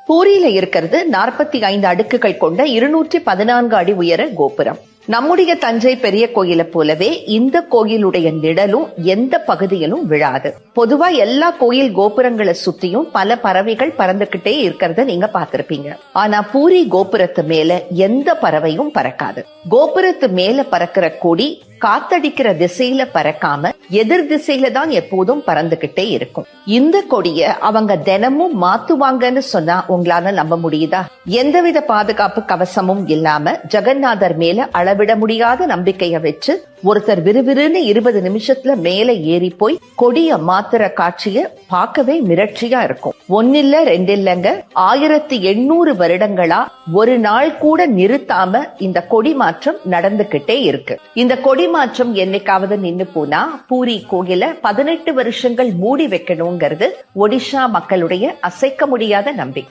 பூரியில இருக்கிறது 45 அடுக்குகள் கொண்ட 214 அடி உயர கோபுரம். நம்முடைய தஞ்சை பெரிய கோயிலை போலவே இந்த கோயிலுடைய நிழலும் எந்த பகுதியிலும் விழாது. பொதுவா எல்லா கோயில் கோபுரங்களை சுத்தியும் பல பறவைகள் பறந்துகிட்டே இருக்கிறத நீங்க பார்த்திருப்பீங்க. ஆனா பூரி கோபுரத்து மேல எந்த பறவையும் பறக்காது. கோபுரத்து மேல பறக்கிற கொடி காத்தடிக்கிற திசையில பறக்காம எதிர் திசையில தான் எப்போதும் பறந்துகிட்டே இருக்கும். இந்த கொடிய அவங்க தினமும் மாத்துவாங்கன்னு சொன்னா உங்களால நம்ப முடியுதா? எந்தவித பாதுகாப்பு கவசமும் இல்லாம ஜெகநாதர் மேல அளவிட முடியாத நம்பிக்கைய வச்சு ஒருத்தர் விறுவிறுன்னு 20 நிமிஷத்துல மேல ஏறி போய் கொடிய மாத்துற காட்சிய பார்க்கவே மிரட்சியா இருக்கும். ஒன்னில்ல ரெண்டில்லங்க, 1800 வருடங்களா ஒரு நாள் கூட நிறுத்தாம இந்த கொடி மாற்றம் நடந்துகிட்டே இருக்கு. இந்த கொடி மாற்றம் என்னைக்காவது நின்னு போனா பூரி கோயில 18 வருஷங்கள் மூடி வைக்கணுங்கிறது ஒடிஷா மக்களுடைய அசைக்க முடியாத நம்பிக்கை.